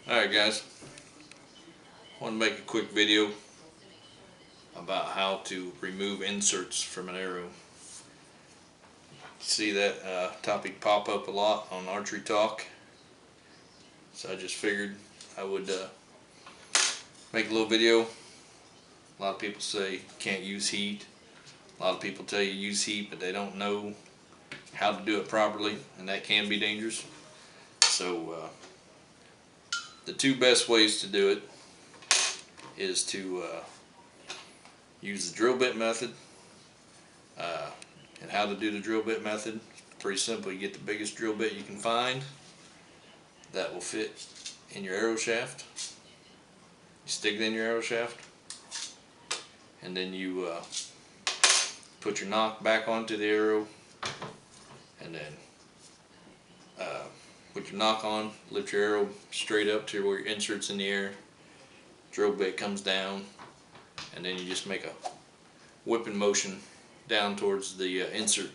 Alright guys, I want to make a quick video about how to remove inserts from an arrow. See that topic pop up a lot on Archery Talk, so I just figured I would make a little video. A lot of people say you can't use heat. A lot of people tell you use heat, but they don't know how to do it properly, and that can be dangerous. So the two best ways to do it is to use the drill bit method. And how to do the drill bit method, pretty simple. You get the biggest drill bit you can find that will fit in your arrow shaft. You stick it in your arrow shaft, and then you put your nock back onto the arrow, and then put your nock on, lift your arrow straight up to where your insert's in the air, drill bit comes down, and then you just make a whipping motion down towards the insert,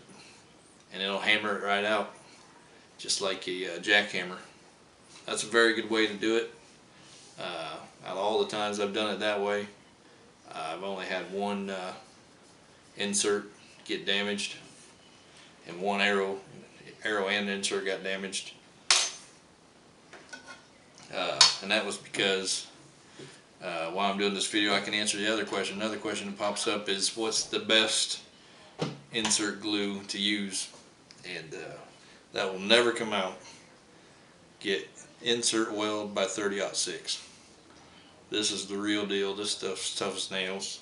and it'll hammer it right out just like a jackhammer. That's a very good way to do it. Out of all the times I've done it that way, I've only had one insert get damaged, and one arrow and insert got damaged, and that was because while I'm doing this video I can answer the other question. Another question that pops up is, what's the best insert glue to use? And that will never come out. Get insert weld by 30-06. This is the real deal. This stuff's tough as nails.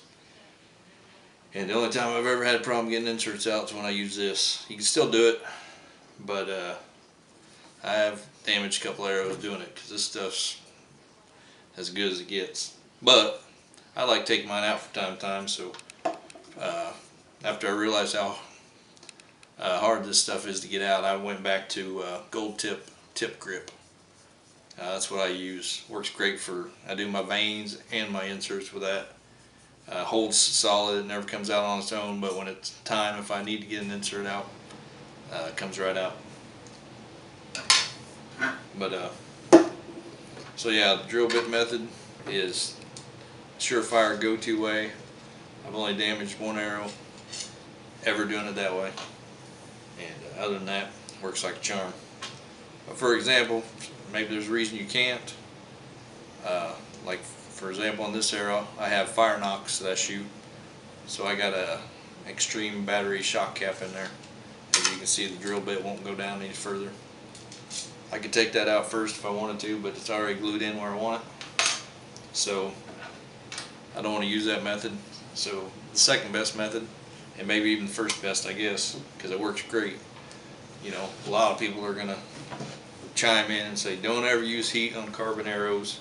And the only time I've ever had a problem getting inserts out is when I use this. You can still do it, but I have damaged a couple arrows doing it because this stuff's as good as it gets. But I like taking mine out from time to time, so after I realized how hard this stuff is to get out, I went back to gold tip grip. That's what I use. Works great for, I do my veins and my inserts with that. Holds solid, it never comes out on its own, but when it's time, if I need to get an insert out, it comes right out. But so yeah, the drill bit method is surefire go-to way. I've only damaged one arrow ever doing it that way, and other than that, works like a charm. But for example, maybe there's a reason you can't. Like for example, on this arrow, I have fire nocks that I shoot, so I got a extreme battery shock cap in there. As you can see, the drill bit won't go down any further. I could take that out first if I wanted to, but it's already glued in where I want it, so I don't want to use that method. So the second best method, and maybe even the first best, I guess, because it works great. You know, a lot of people are gonna chime in and say, don't ever use heat on carbon arrows,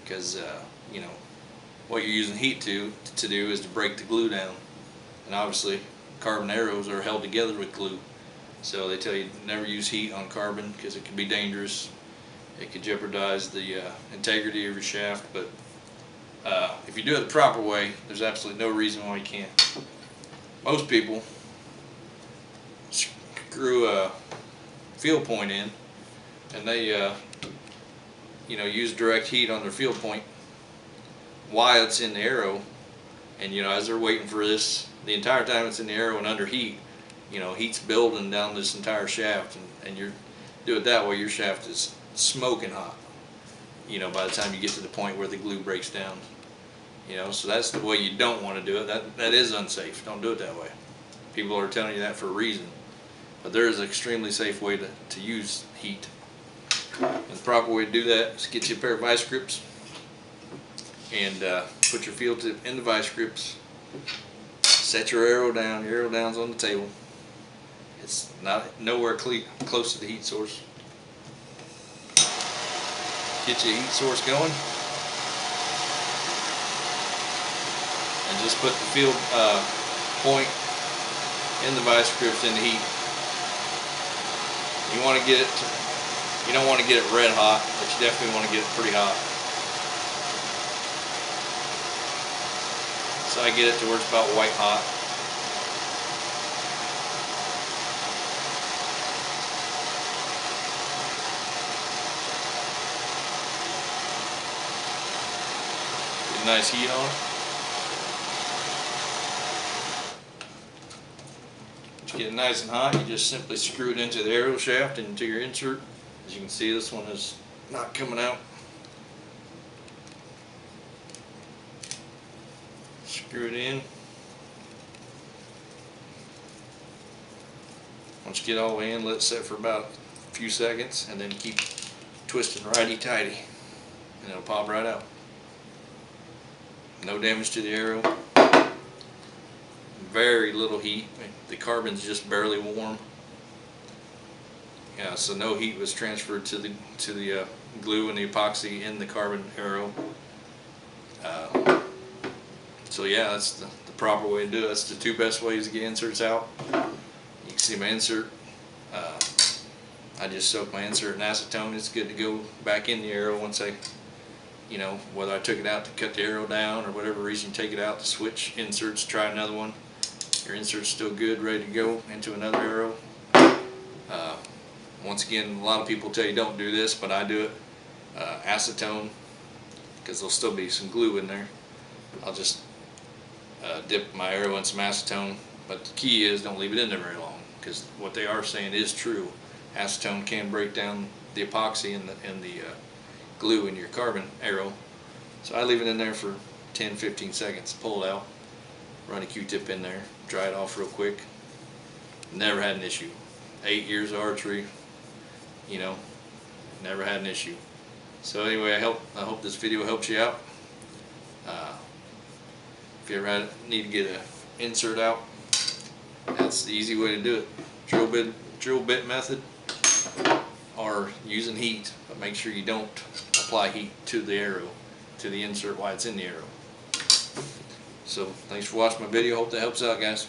because you know, what you're using heat to do is to break the glue down, and obviously carbon arrows are held together with glue. So they tell you never use heat on carbon because it can be dangerous. It could jeopardize the integrity of your shaft. But if you do it the proper way, there's absolutely no reason why you can't. Most people screw a field point in, and they you know, use direct heat on their field point while it's in the arrow, and you know, as they're waiting for this, the entire time it's in the arrow and under heat, you know, heat's building down this entire shaft, and you do it that way, your shaft is smoking hot, you know, by the time you get to the point where the glue breaks down. You know, so that's the way you don't want to do it. That is unsafe. Don't do it that way. People are telling you that for a reason, but there is an extremely safe way to use heat. And the proper way to do that is get you a pair of vice grips and put your field tip in the vice grips. Set your arrow down. Your arrow down's on the table. It's not nowhere close to the heat source. Get your heat source going, and just put the field point in the vice grips in the heat. You want to get it you don't want to get it red hot, but you definitely want to get it pretty hot. So I get it to where it's about white hot. a nice heat on it. To get it nice and hot, you just simply screw it into the arrow shaft and into your insert. As you can see, this one is not coming out. Screw it in. Once you get all the way in, let it set for about a few seconds, and then keep twisting righty-tighty, and it'll pop right out. No damage to the arrow. Very little heat. The carbon's just barely warm. Yeah, so no heat was transferred to the glue and the epoxy in the carbon arrow. So yeah, that's the proper way to do it. That's the two best ways to get inserts out. You can see my insert. I just soak my insert in acetone. It's good to go back in the arrow once I, whether I took it out to cut the arrow down or whatever reason, take it out to switch inserts, try another one. Your insert's still good, ready to go into another arrow. Once again, a lot of people tell you don't do this, but I do it. Acetone, because there'll still be some glue in there. I'll just dip my arrow in some acetone, but the key is don't leave it in there very long, because what they are saying is true. Acetone can break down the epoxy and the glue in your carbon arrow. So I leave it in there for 10-15 seconds, pull it out, run a Q-tip in there, dry it off real quick. Never had an issue. 8 years of archery, never had an issue. So anyway, I hope this video helps you out. If you ever need to get an insert out, that's the easy way to do it. Drill bit method, or using heat, but make sure you don't apply heat to the arrow, to the insert while it's in the arrow. So thanks for watching my video. Hope that helps out, guys.